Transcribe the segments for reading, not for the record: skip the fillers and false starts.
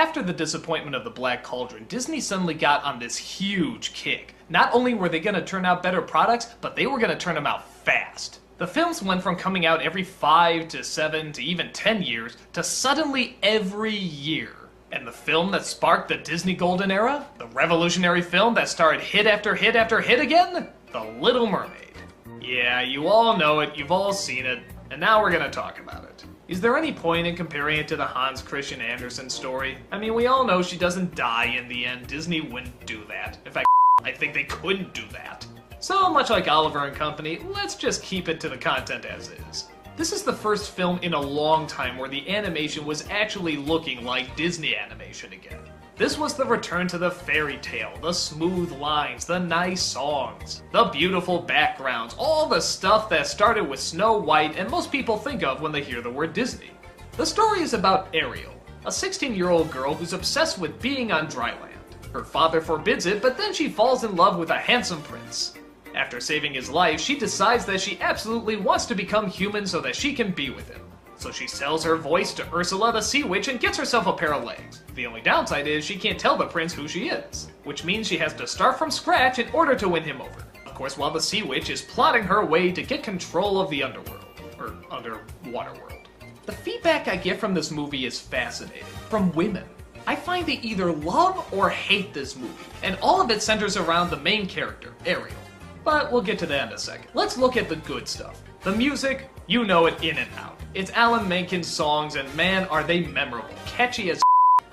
After the disappointment of the Black Cauldron, Disney suddenly got on this huge kick. Not only were they going to turn out better products, but they were going to turn them out fast. The films went from coming out every 5 to 7 to even 10 years to suddenly every year. And the film that sparked the Disney Golden Era? The revolutionary film that starred hit after hit after hit again? The Little Mermaid. Yeah, you all know it, you've all seen it, and now we're gonna talk about it. Is there any point in comparing it to the Hans Christian Andersen story? I mean, we all know she doesn't die in the end. Disney wouldn't do that. In fact, I think they couldn't do that. So much like Oliver and Company, let's just keep it to the content as is. This is the first film in a long time where the animation was actually looking like Disney animation again. This was the return to the fairy tale, the smooth lines, the nice songs, the beautiful backgrounds, all the stuff that started with Snow White and most people think of when they hear the word Disney. The story is about Ariel, a 16-year-old girl who's obsessed with being on dry land. Her father forbids it, but then she falls in love with a handsome prince. After saving his life, she decides that she absolutely wants to become human so that she can be with him. So she sells her voice to Ursula the Sea Witch and gets herself a pair of legs. The only downside is she can't tell the prince who she is, which means she has to start from scratch in order to win him over. Of course, while the Sea Witch is plotting her way to get control of the underworld, or underwater world. The feedback I get from this movie is fascinating, from women. I find they either love or hate this movie, and all of it centers around the main character, Ariel. But we'll get to that in a second. Let's look at the good stuff. The music, you know it in and out. It's Alan Menken's songs, and man, are they memorable. Catchy as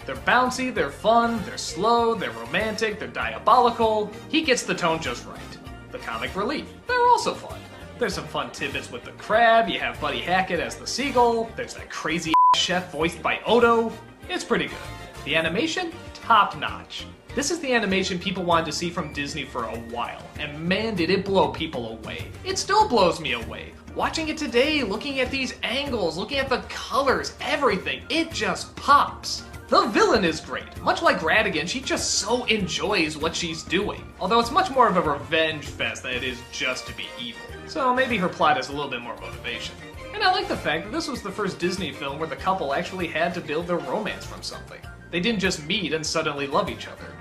They're bouncy, they're fun, they're slow, they're romantic, they're diabolical. He gets the tone just right. The comic relief, they're also fun. There's some fun tidbits with the crab, you have Buddy Hackett as the seagull, there's that crazy chef voiced by Odo. It's pretty good. The animation, top notch. This is the animation people wanted to see from Disney for a while, and man did it blow people away. It still blows me away. Watching it today, looking at these angles, looking at the colors, everything, it just pops. The villain is great. Much like Ratigan, she just so enjoys what she's doing. Although it's much more of a revenge fest than it is just to be evil. So maybe her plot has a little bit more motivation. And I like the fact that this was the first Disney film where the couple actually had to build their romance from something. They didn't just meet and suddenly love each other.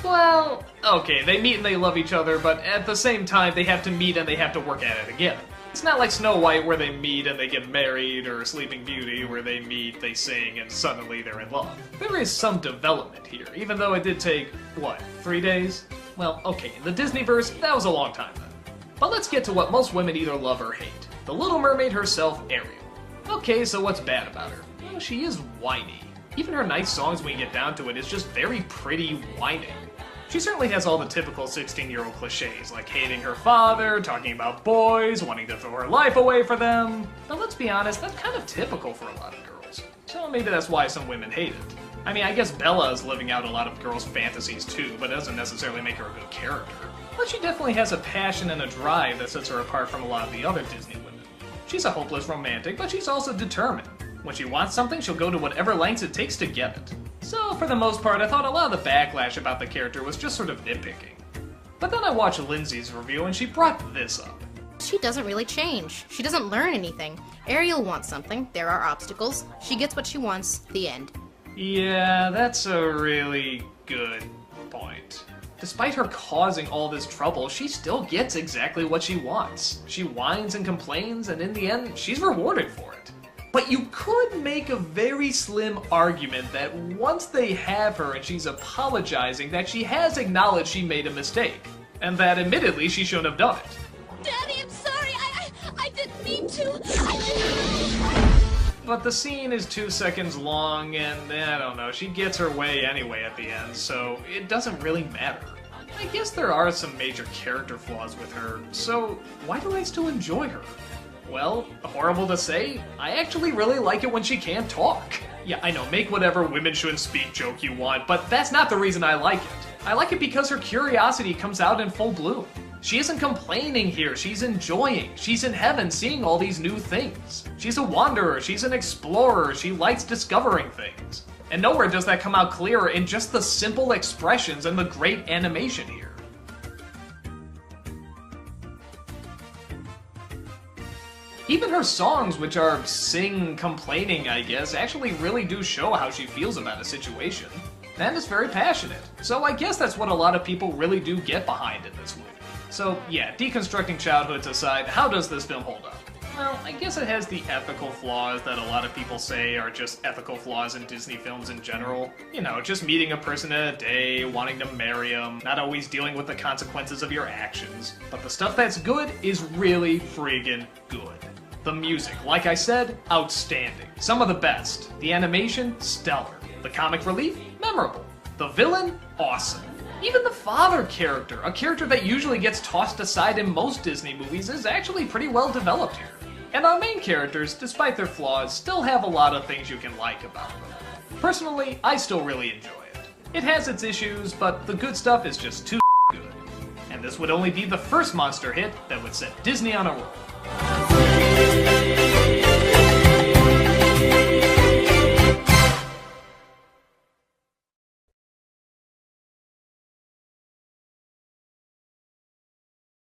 Well, okay, they meet and they love each other, but at the same time they have to meet and they have to work at it again. It's not like Snow White where they meet and they get married, or Sleeping Beauty where they meet, they sing, and suddenly they're in love. There is some development here, even though it did take, 3 days? Well, okay, in the Disneyverse, that was a long time then. But let's get to what most women either love or hate. The Little Mermaid herself, Ariel. Okay, so what's bad about her? Well, she is whiny. Even her nice songs when you get down to it is just very pretty whining. She certainly has all the typical 16-year-old cliches, like hating her father, talking about boys, wanting to throw her life away for them. But let's be honest, that's kind of typical for a lot of girls. So maybe that's why some women hate it. I mean, I guess Bella is living out a lot of girls' fantasies too, but it doesn't necessarily make her a good character. But she definitely has a passion and a drive that sets her apart from a lot of the other Disney women. She's a hopeless romantic, but she's also determined. When she wants something, she'll go to whatever lengths it takes to get it. So, for the most part, I thought a lot of the backlash about the character was just sort of nitpicking. But then I watched Lindsay's review and she brought this up. She doesn't really change. She doesn't learn anything. Ariel wants something, there are obstacles, she gets what she wants, the end. Yeah, that's a really good point. Despite her causing all this trouble, she still gets exactly what she wants. She whines and complains, and in the end, she's rewarded for it. But you could make a very slim argument that once they have her and she's apologizing, that she has acknowledged she made a mistake. And that admittedly, she shouldn't have done it. Daddy, I'm sorry, I didn't mean to. But the scene is 2 seconds long, and I don't know, she gets her way anyway at the end, so it doesn't really matter. I guess there are some major character flaws with her, so why do I still enjoy her? Well, horrible to say, I actually really like it when she can't talk. Yeah, I know, make whatever women shouldn't speak joke you want, but that's not the reason I like it. I like it because her curiosity comes out in full bloom. She isn't complaining here, she's enjoying. She's in heaven seeing all these new things. She's a wanderer, she's an explorer, she likes discovering things. And nowhere does that come out clearer in just the simple expressions and the great animation here. Even her songs, which are complaining, I guess, actually really do show how she feels about a situation. And it's very passionate. So I guess that's what a lot of people really do get behind in this movie. So yeah, deconstructing childhoods aside, how does this film hold up? Well, I guess it has the ethical flaws that a lot of people say are just ethical flaws in Disney films in general. You know, just meeting a person in a day, wanting to marry them, not always dealing with the consequences of your actions. But the stuff that's good is really friggin' good. The music, like I said, outstanding. Some of the best. The animation, stellar. The comic relief, memorable. The villain, awesome. Even the father character, a character that usually gets tossed aside in most Disney movies, is actually pretty well developed here. And our main characters, despite their flaws, still have a lot of things you can like about them. Personally, I still really enjoy it. It has its issues, but the good stuff is just too good. And this would only be the first monster hit that would set Disney on a roll.